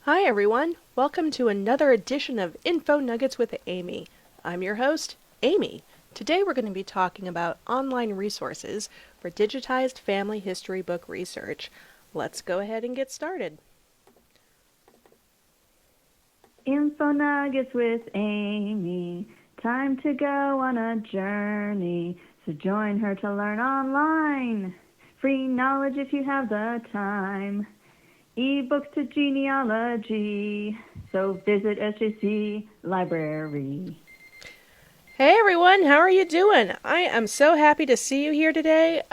Hi everyone, welcome to another edition of Info Nuggets with Amy. I'm your host, Amy. Today we're going to be talking about online resources for digitized family history book research. Let's go ahead and get started. Info Nuggets with Amy. Time to go on a journey. So join her to learn online. Free knowledge if you have the time. E-books to genealogy. So visit SJC Library. Hey everyone, how are you doing? I am so happy to see you here today.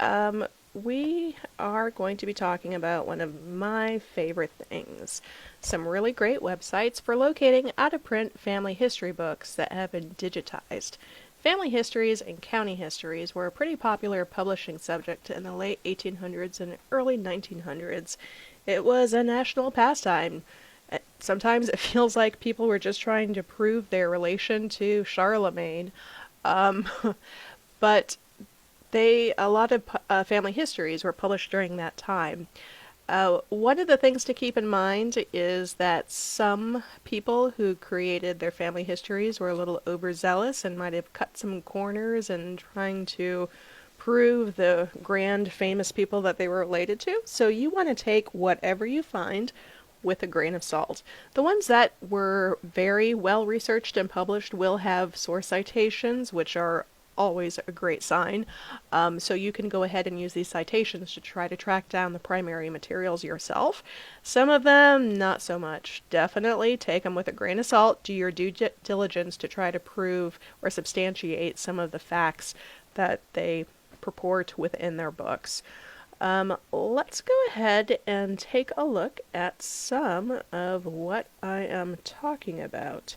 We are going to be talking about one of my favorite things. Some really great websites for locating out-of-print family history books that have been digitized. Family histories and county histories were a pretty popular publishing subject in the late 1800s and early 1900s. It was a national pastime. Sometimes it feels like people were just trying to prove their relation to Charlemagne. Um, but a lot of family histories were published during that time. One of the things to keep in mind is that some people who created their family histories were a little overzealous and might have cut some corners in trying to prove the grand famous people that they were related to. So you want to take whatever you find with a grain of salt. The ones that were very well researched and published will have source citations, which are always a great sign. So you can go ahead and use these citations to try to track down the primary materials yourself. Some of them, not so much. Definitely take them with a grain of salt. Do your due diligence to try to prove or substantiate some of the facts that they purport within their books. Let's go ahead and take a look at some of what I am talking about.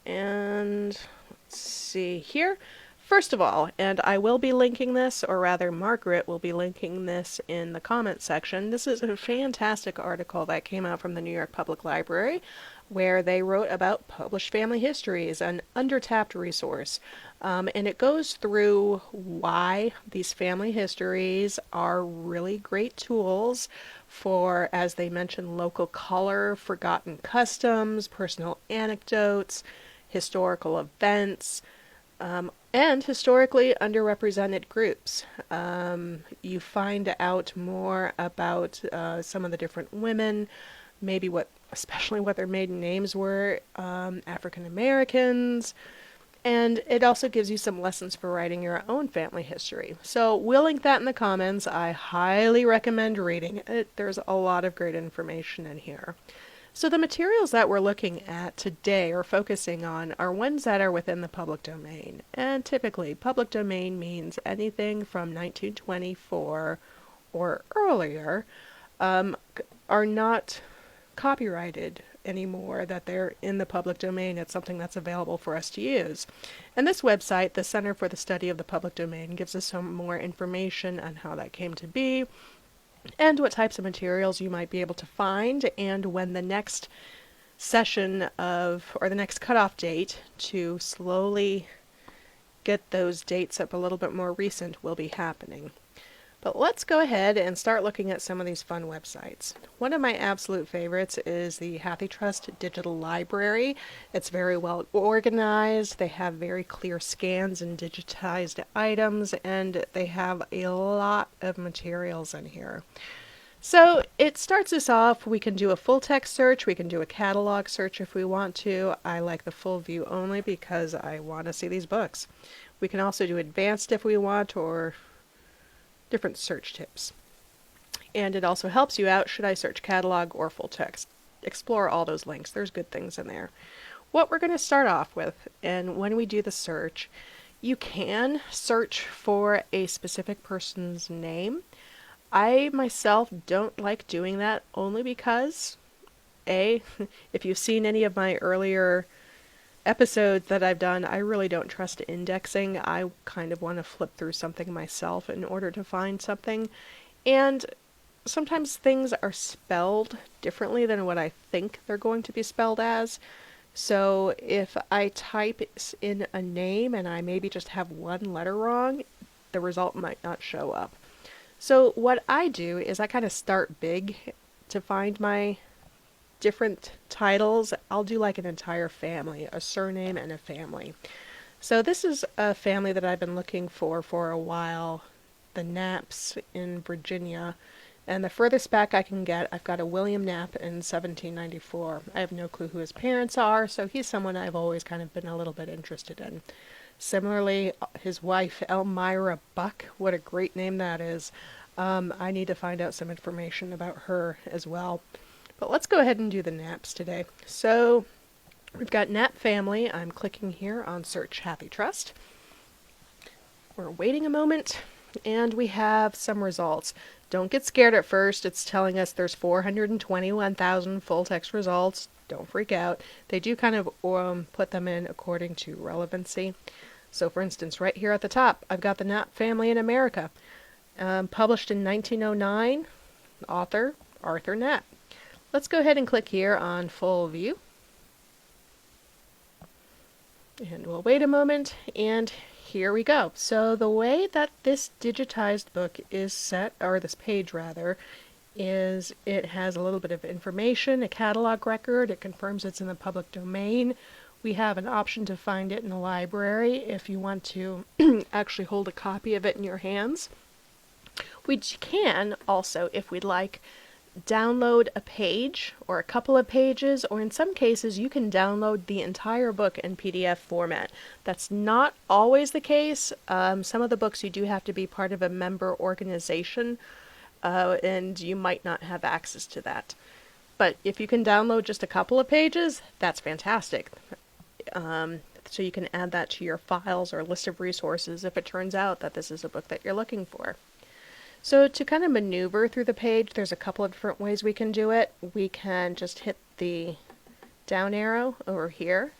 And let's see here. First of all, and I will be linking this, or rather Margaret will be linking this in the comments section. This is a fantastic article that came out from the New York Public Library where they wrote about published family histories, an undertapped resource. And it goes through why these family histories are really great tools for, as they mention, local color, forgotten customs, personal anecdotes, historical events, and historically underrepresented groups. You find out more about some of the different women, maybe especially what their maiden names were, African Americans, and it also gives you some lessons for writing your own family history. So we'll link that in the comments. I highly recommend reading it. There's a lot of great information in here. So the materials that we're looking at today or focusing on are ones that are within the public domain. And typically, public domain means anything from 1924 or earlier are not copyrighted anymore, that they're in the public domain. It's something that's available for us to use. And this website, the Center for the Study of the Public Domain, gives us some more information on how that came to be, and what types of materials you might be able to find, and when the next session or the next cutoff date to slowly get those dates up a little bit more recent will be happening. But let's go ahead and start looking at some of these fun websites. One of my absolute favorites is the Hathitrust Digital Library. It's very well organized. They have very clear scans and digitized items, and they have a lot of materials in here. So it starts us off. We can do a full text search. We can do a catalog search if we want to. I like the full view only because I want to see these books. We can also do advanced if we want, or different search tips. And it also helps you out, should I search catalog or full text? Explore all those links. There's good things in there. What we're going to start off with, and when we do the search, you can search for a specific person's name. I myself don't like doing that, only because, if you've seen any of my earlier episodes that I've done, I really don't trust indexing. I kind of want to flip through something myself in order to find something. And sometimes things are spelled differently than what I think they're going to be spelled as. So if I type in a name and I maybe just have one letter wrong, the result might not show up. So what I do is I kind of start big to find my different titles, I'll do like an entire family, a surname and a family. So this is a family that I've been looking for a while, the Knapps in Virginia. And the furthest back I can get, I've got a William Knapp in 1794. I have no clue who his parents are, so he's someone I've always kind of been a little bit interested in. Similarly, his wife, Elmira Buck, what a great name that is. I need to find out some information about her as well. But let's go ahead and do the Knapps today. So we've got Knapp family. I'm clicking here on search Hathitrust. We're waiting a moment, and we have some results. Don't get scared at first. It's telling us there's 421,000 full text results. Don't freak out. They do kind of put them in according to relevancy. So for instance, right here at the top, I've got the Knapp family in America. Published in 1909, author Arthur Knapp. Let's go ahead and click here on full view. And we'll wait a moment, and here we go. So the way that this digitized book is set, or this page rather, is it has a little bit of information, a catalog record, it confirms it's in the public domain. We have an option to find it in a library if you want to actually hold a copy of it in your hands. We can also, if we'd like, download a page or a couple of pages, or in some cases you can download the entire book in PDF format. That's not always the case. Some of the books you do have to be part of a member organization, and you might not have access to that. But if you can download just a couple of pages, that's fantastic. So you can add that to your files or list of resources if it turns out that this is a book that you're looking for. So to kind of maneuver through the page, there's a couple of different ways we can do it. We can just hit the down arrow over here,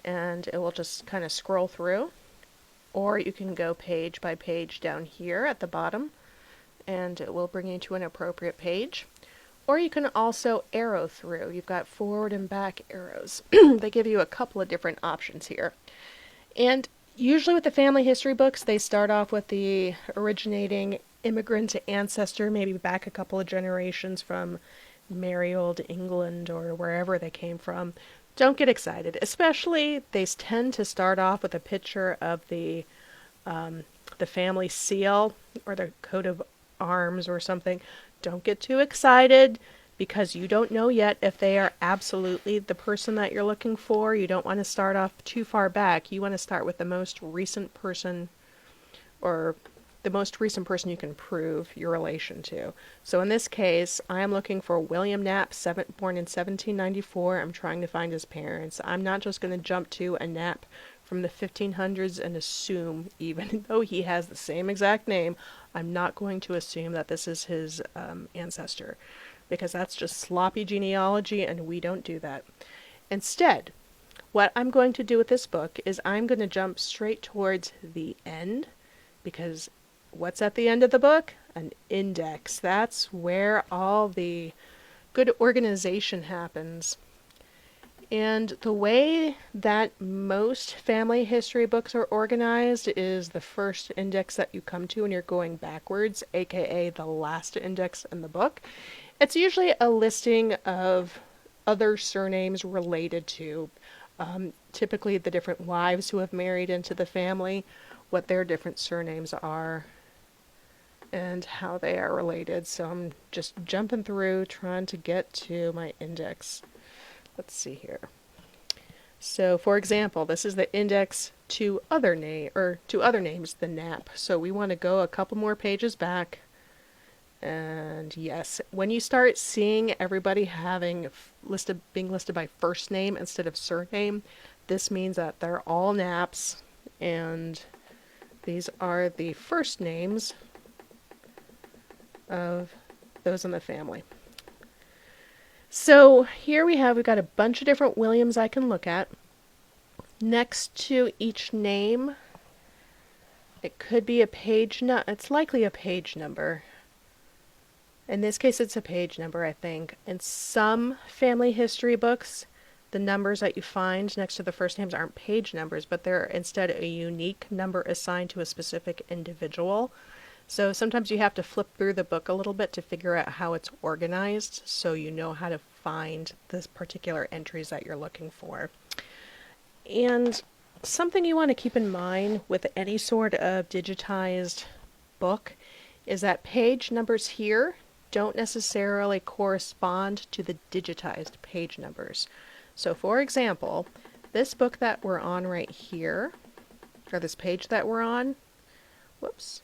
and it will just kind of scroll through. Or you can go page by page down here at the bottom, and it will bring you to an appropriate page. Or you can also arrow through. You've got forward and back arrows. They give you a couple of different options here. And usually with the family history books, they start off with the originating immigrant ancestor, maybe back a couple of generations from merry old England or wherever they came from. Don't get excited. Especially, they tend to start off with a picture of the family seal or the coat of arms or something. Don't get too excited, because you don't know yet if they are absolutely the person that you're looking for. You don't want to start off too far back. You want to start with the most recent person, or the most recent person you can prove your relation to. So in this case, I am looking for William Knapp, born in 1794. I'm trying to find his parents. I'm not just going to jump to a Knapp from the 1500s and assume, even though he has the same exact name, I'm not going to assume that this is his ancestor, because that's just sloppy genealogy, and we don't do that. Instead, what I'm going to do with this book is I'm going to jump straight towards the end, because what's at the end of the book? An index. That's where all the good organization happens. And the way that most family history books are organized is the first index that you come to when you're going backwards, aka the last index in the book. It's usually a listing of other surnames related to typically the different wives who have married into the family, what their different surnames are, and how they are related. So I'm just jumping through trying to get to my index. Let's see here. So for example, this is the index to other names, the Knapp. So we want to go a couple more pages back. And yes, when you start seeing everybody being listed by first name instead of surname, this means that they're all Knapps, and these are the first names of those in the family. So here we've got a bunch of different Williams I can look at. Next to each name, it could be it's likely a page number. In this case, it's a page number, I think. In some family history books, the numbers that you find next to the first names aren't page numbers, but they're instead a unique number assigned to a specific individual. So sometimes you have to flip through the book a little bit to figure out how it's organized so you know how to find this particular entries that you're looking for. And something you want to keep in mind with any sort of digitized book is that page numbers here don't necessarily correspond to the digitized page numbers. So for example, this book that we're on right here, or this page that we're on, whoops,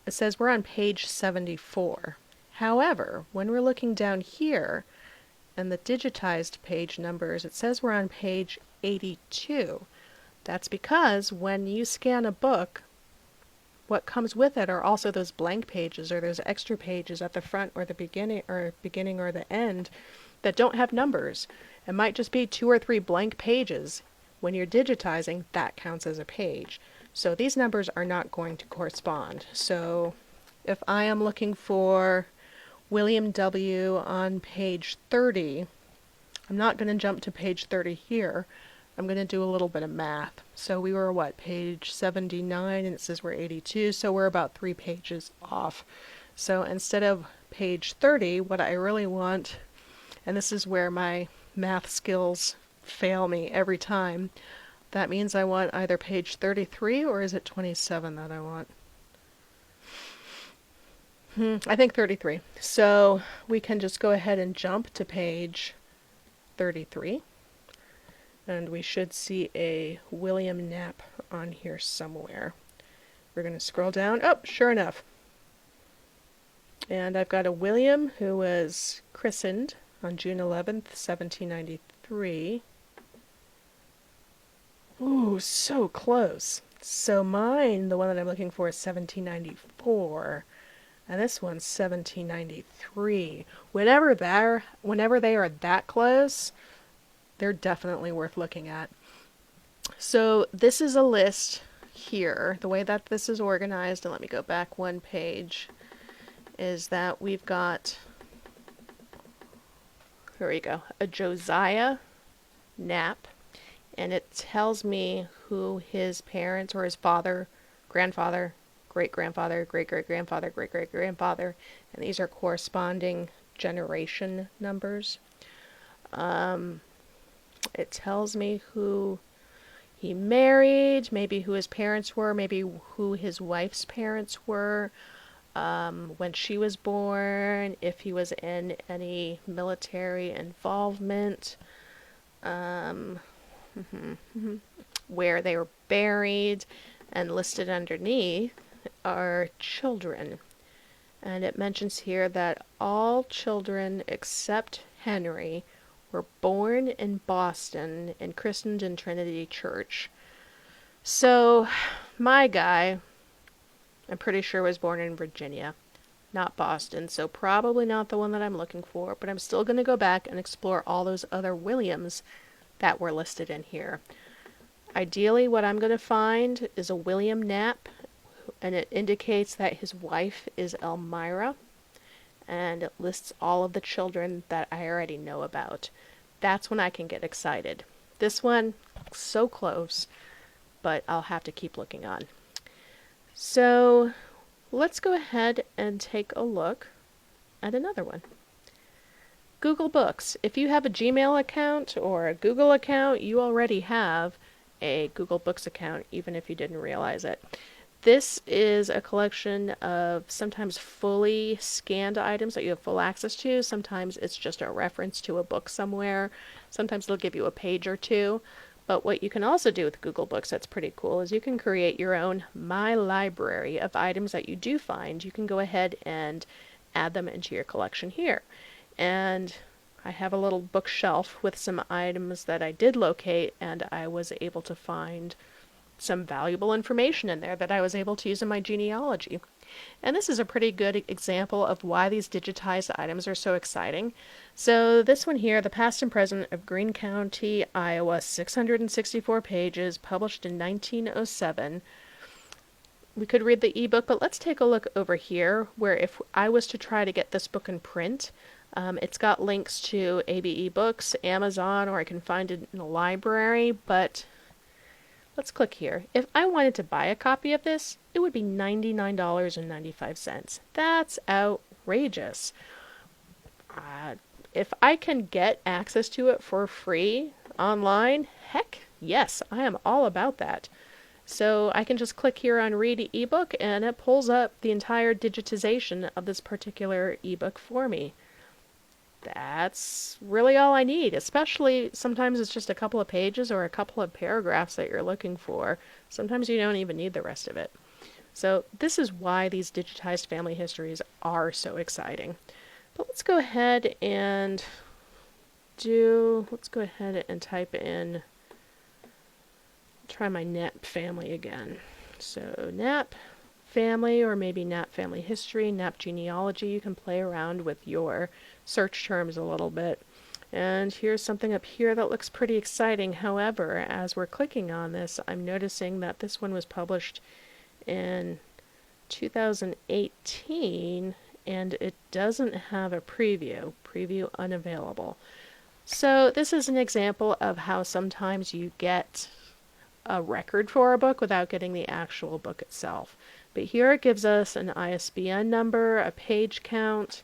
it says we're on page 74. However, when we're looking down here and the digitized page numbers, it says we're on page 82. That's because when you scan a book, what comes with it are also those blank pages or those extra pages at the front or the beginning or the end that don't have numbers. It might just be 2 or 3 blank pages. When you're digitizing, that counts as a page. So these numbers are not going to correspond. So if I am looking for William W. on page 30, I'm not going to jump to page 30 here. I'm going to do a little bit of math. So we were what, page 79, and it says we're 82, so we're about 3 pages off. So instead of page 30, what I really want, and this is where my math skills fail me every time, that means I want either page 33 or is it 27 that I want? I think 33. So we can just go ahead and jump to page 33. And we should see a William Knapp on here somewhere. We're going to scroll down. Oh, sure enough. And I've got a William who was christened on June 11th, 1793. Ooh, so close. So mine, the one that I'm looking for, is 1794. And this one's 1793. Whenever they are that close, they're definitely worth looking at. So this is a list here. The way that this is organized, and let me go back one page, is that we've got, here we go, a Josiah Knapp, and it tells me who his parents or his father, grandfather, great-grandfather, great-great-grandfather, great-great-grandfather, and these are corresponding generation numbers. It tells me who he married, maybe who his parents were, maybe who his wife's parents were, when she was born, if he was in any military involvement, where they were buried, and listed underneath are children. And it mentions here that all children except Henry were born in Boston and christened in Trinity Church. So, my guy, I'm pretty sure was born in Virginia, not Boston, so probably not the one that I'm looking for, but I'm still going to go back and explore all those other Williams that were listed in here. Ideally, what I'm going to find is a William Knapp, and it indicates that his wife is Elmira, and it lists all of the children that I already know about. That's when I can get excited. This one, so close, but I'll have to keep looking on. So let's go ahead and take a look at another one. Google Books. If you have a Gmail account or a Google account, you already have a Google Books account, even if you didn't realize it. This is a collection of sometimes fully scanned items that you have full access to. Sometimes it's just a reference to a book somewhere. Sometimes they'll give you a page or two. But what you can also do with Google Books that's pretty cool is you can create your own My Library of items that you do find. You can go ahead and add them into your collection here. And I have a little bookshelf with some items that I did locate, and I was able to find some valuable information in there that I was able to use in my genealogy. And this is a pretty good example of why these digitized items are so exciting. So this one here, The Past and Present of Greene County, Iowa, 664 pages, published in 1907. We could read the ebook, but let's take a look over here, where if I was to try to get this book in print, it's got links to ABE Books, Amazon, or I can find it in a library, but let's click here. If I wanted to buy a copy of this, it would be $99.95. That's outrageous. Uh, if I can get access to it for free online, heck yes, I am all about that. So I can just click here on Read ebook and it pulls up the entire digitization of this particular ebook for me. That's really all I need, especially sometimes it's just a couple of pages or a couple of paragraphs that you're looking for. Sometimes you don't even need the rest of it. So this is why these digitized family histories are so exciting. But let's go ahead and type in, try my Knapp family again. So Knapp family, or maybe Knapp family history, Knapp genealogy. You can play around with your search terms a little bit. And here's something up here that looks pretty exciting. However, as we're clicking on this, I'm noticing that this one was published in 2018 and it doesn't have a preview unavailable. So this is an example of how sometimes you get a record for a book without getting the actual book itself. But here it gives us an ISBN number, a page count.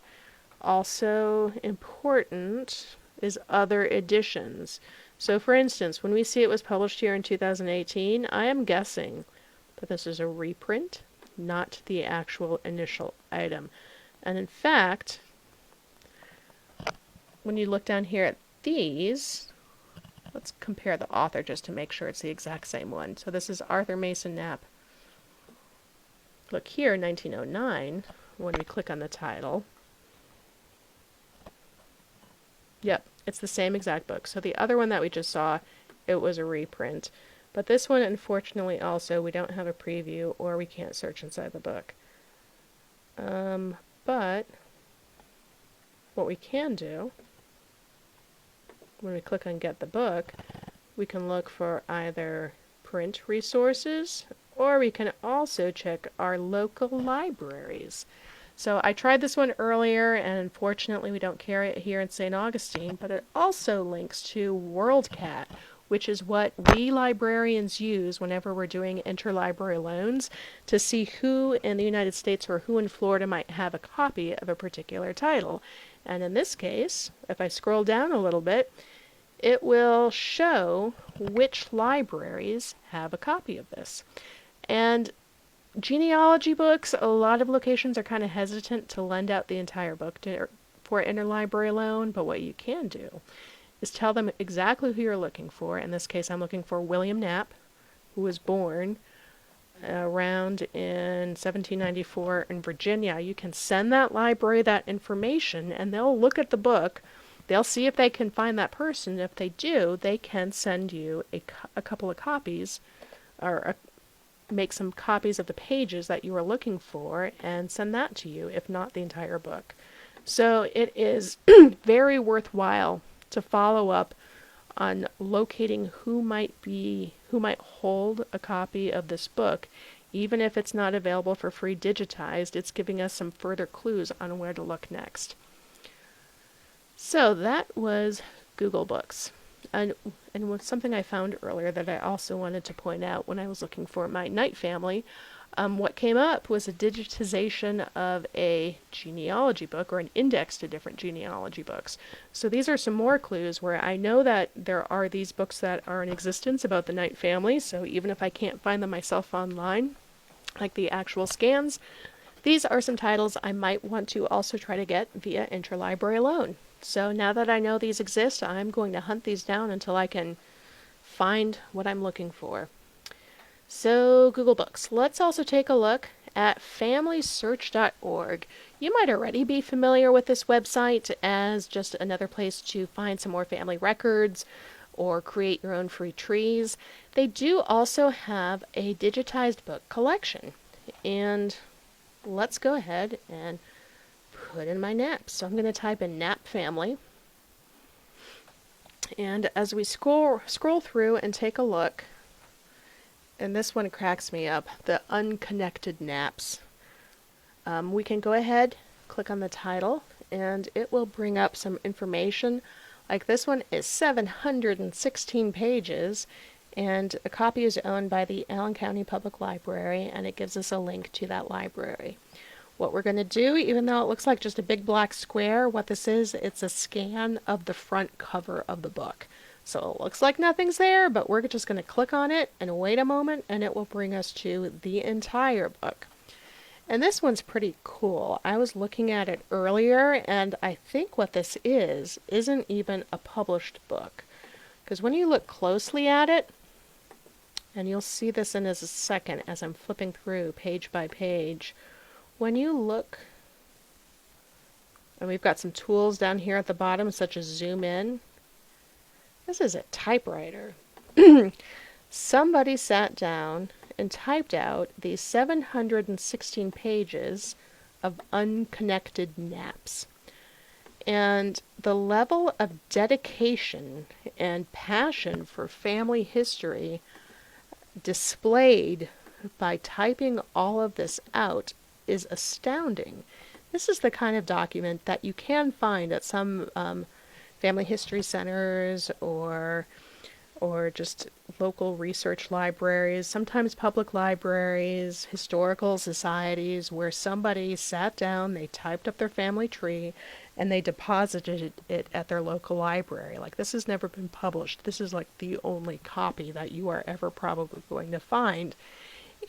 Also important is other editions. So for instance, when we see it was published here in 2018, I am guessing that this is a reprint, not the actual initial item. And in fact, when you look down here at these, let's compare the author just to make sure it's the exact same one. So this is Arthur Mason Knapp. Look here, 1909, when we click on the title. Yep, it's the same exact book. So the other one that we just saw, it was a reprint. But this one, unfortunately, also, we don't have a preview or we can't search inside the book. But what we can do, when we click on Get the Book, we can look for either print resources or we can also check our local libraries. So I tried this one earlier and unfortunately we don't carry it here in St. Augustine, but it also links to WorldCat, which is what we librarians use whenever we're doing interlibrary loans to see who in the United States or who in Florida might have a copy of a particular title. And in this case, if I scroll down a little bit, it will show which libraries have a copy of this. And genealogy books, a lot of locations are kind of hesitant to lend out the entire book for interlibrary loan, but what you can do is tell them exactly who you're looking for. In this case, I'm looking for William Knapp, who was born around in 1794 in Virginia. You can send that library that information and they'll look at the book. They'll see if they can find that person. If they do, they can send you a couple of copies or make some copies of the pages that you are looking for and send that to you, if not the entire book. So it is very worthwhile to follow up on locating who might hold a copy of this book. Even if it's not available for free digitized, it's giving us some further clues on where to look next. So that was Google Books. And something I found earlier that I also wanted to point out when I was looking for my Knight family, what came up was a digitization of a genealogy book or an index to different genealogy books. So these are some more clues where I know that there are these books that are in existence about the Knight family, so even if I can't find them myself online, like the actual scans, these are some titles I might want to also try to get via interlibrary loan. So now that I know these exist, I'm going to hunt these down until I can find what I'm looking for. So Google Books. Let's also take a look at Familysearch.org. You might already be familiar with this website as just another place to find some more family records or create your own free trees. They do also have a digitized book collection. And let's go ahead and put in my Knapp. So I'm going to type in Knapp family. And as we scroll through and take a look, and this one cracks me up, the unconnected Knapps. We can go ahead, click on the title, and it will bring up some information. Like this one is 716 pages, And a copy is owned by the Allen County Public Library, and it gives us a link to that library. What we're going to do, even though it looks like just a big black square, what this is, it's a scan of the front cover of the book. So it looks like nothing's there, but we're just going to click on it and wait a moment, and it will bring us to the entire book. And this one's pretty cool. I was looking at it earlier, and I think what this isn't even a published book. Because when you look closely at it, and you'll see this in as a second as I'm flipping through page by page, when you look, and we've got some tools down here at the bottom, such as zoom in. This is a typewriter. Somebody sat down and typed out these 716 pages of unconnected naps. And the level of dedication and passion for family history displayed by typing all of this out is astounding. This is the kind of document that you can find at some family history centers or just local research libraries, sometimes public libraries, historical societies, where somebody sat down, they typed up their family tree, and they deposited it at their local library. Like, this has never been published. This is like the only copy that you are ever probably going to find.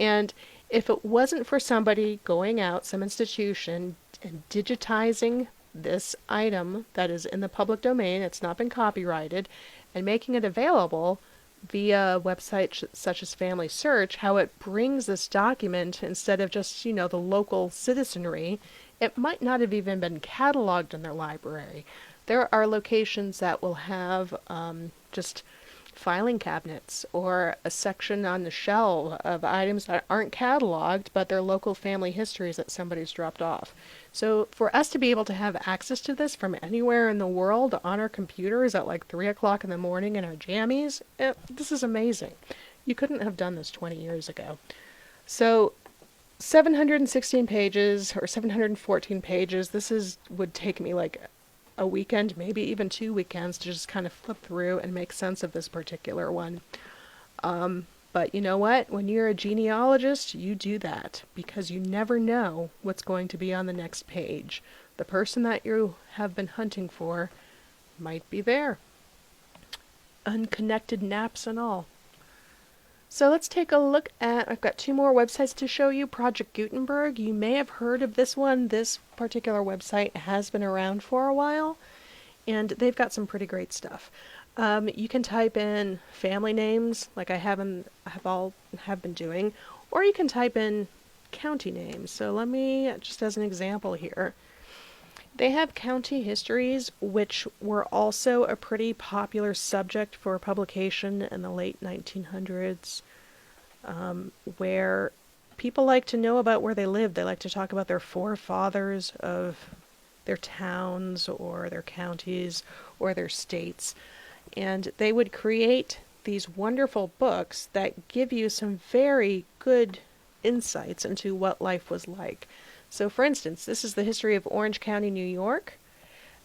And if it wasn't for somebody going out, some institution, and digitizing this item that is in the public domain, it's not been copyrighted, and making it available via websites such as Familysearch, how it brings this document instead of just, the local citizenry, it might not have even been cataloged in their library. There are locations that will have just filing cabinets or a section on the shelf of items that aren't cataloged, but they're local family histories that somebody's dropped off. So for us to be able to have access to this from anywhere in the world on our computers at like 3 o'clock in the morning in our jammies, this is amazing. You couldn't have done this 20 years ago. So 716 pages or 714 pages, would take me like a weekend, maybe even 2 weekends, to just kind of flip through and make sense of this particular one. But you know what? When you're a genealogist, you do that because you never know what's going to be on the next page. The person that you have been hunting for might be there. Unconnected naps and all. So let's take a look at, I've got 2 more websites to show you. Project Gutenberg, you may have heard of this one. This particular website has been around for a while, and they've got some pretty great stuff. You can type in family names, like I have been doing, or you can type in county names. So let me, just as an example here, they have county histories, which were also a pretty popular subject for publication in the late 1900s, where people like to know about where they lived. They like to talk about their forefathers of their towns or their counties or their states. And they would create these wonderful books that give you some very good insights into what life was like. So for instance, this is the history of Orange County, New York.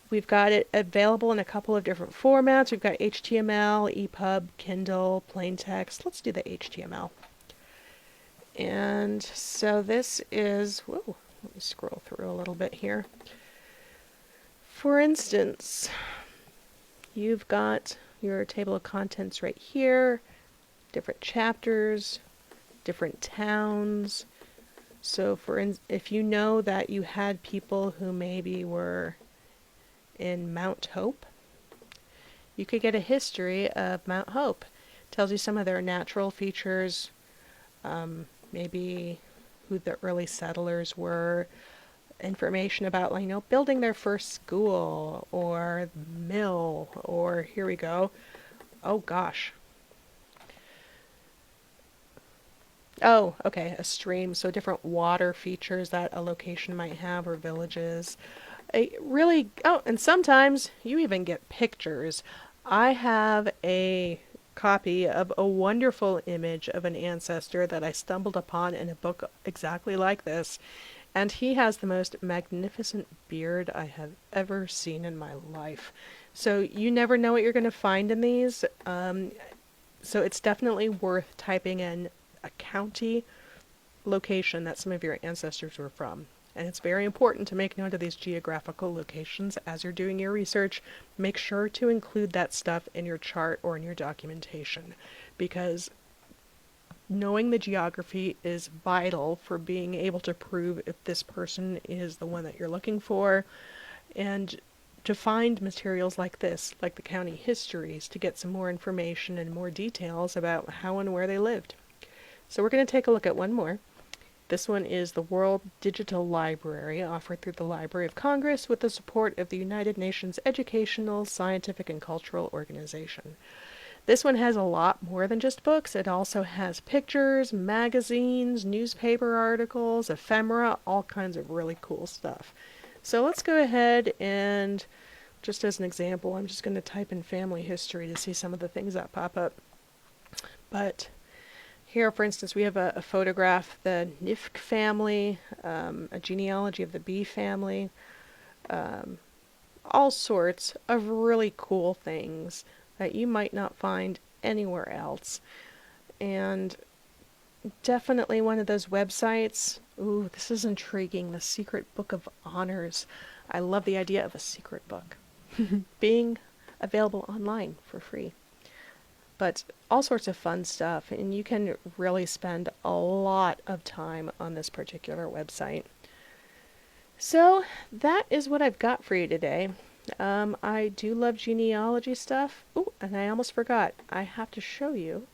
We've got it available in a couple of different formats. We've got HTML, EPUB, Kindle, plain text. Let's do the HTML. And so this is, let me scroll through a little bit here. For instance, you've got your table of contents right here, different chapters, different towns. So if you know that you had people who maybe were in Mount Hope, you could get a history of Mount Hope. It tells you some of their natural features, maybe who the early settlers were, information about, building their first school or mill, or here we go. Oh gosh. Oh, okay, a stream, so different water features that a location might have, or villages. And sometimes you even get pictures. I have a copy of a wonderful image of an ancestor that I stumbled upon in a book exactly like this, and he has the most magnificent beard I have ever seen in my life. So you never know what you're going to find in these. So it's definitely worth typing in a county location that some of your ancestors were from. And it's very important to make note of these geographical locations as you're doing your research. Make sure to include that stuff in your chart or in your documentation, because knowing the geography is vital for being able to prove if this person is the one that you're looking for, and to find materials like this, like the county histories, to get some more information and more details about how and where they lived. So we're going to take a look at one more. This one is the World Digital Library, offered through the Library of Congress with the support of the United Nations Educational, Scientific, and Cultural Organization. This one has a lot more than just books. It also has pictures, magazines, newspaper articles, ephemera, all kinds of really cool stuff. So let's go ahead and, just as an example, I'm just going to type in family history to see some of the things that pop up. But here, for instance, we have a photograph, the Nifk family, a genealogy of the B family, all sorts of really cool things that you might not find anywhere else. And definitely one of those websites. Ooh, this is intriguing. The Secret Book of Honors. I love the idea of a secret book being available online for free. But all sorts of fun stuff, and you can really spend a lot of time on this particular website. So that is what I've got for you today. I do love genealogy stuff. Oh, and I almost forgot. I have to show you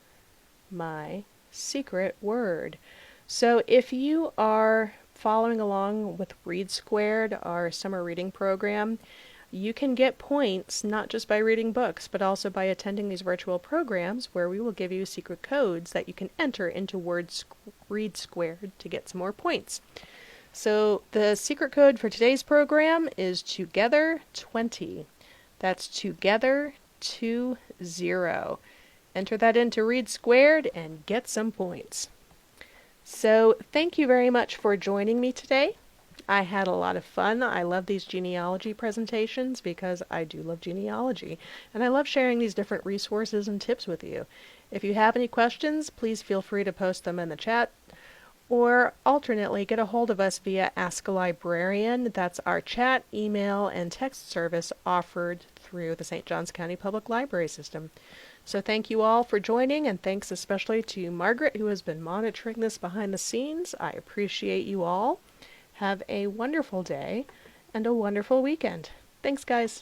my secret word. So if you are following along with Read Squared, our summer reading program, you can get points not just by reading books, but also by attending these virtual programs where we will give you secret codes that you can enter into Read Squared to get some more points. So the secret code for today's program is Together20. That's Together20. Enter that into Read Squared and get some points. So thank you very much for joining me today. I had a lot of fun. I love these genealogy presentations because I do love genealogy, and I love sharing these different resources and tips with you. If you have any questions, please feel free to post them in the chat, or alternately get a hold of us via Ask a Librarian. That's our chat, email, and text service offered through the St. Johns County Public Library System. So thank you all for joining, and thanks especially to Margaret, who has been monitoring this behind the scenes. I appreciate you all. Have a wonderful day and a wonderful weekend. Thanks, guys.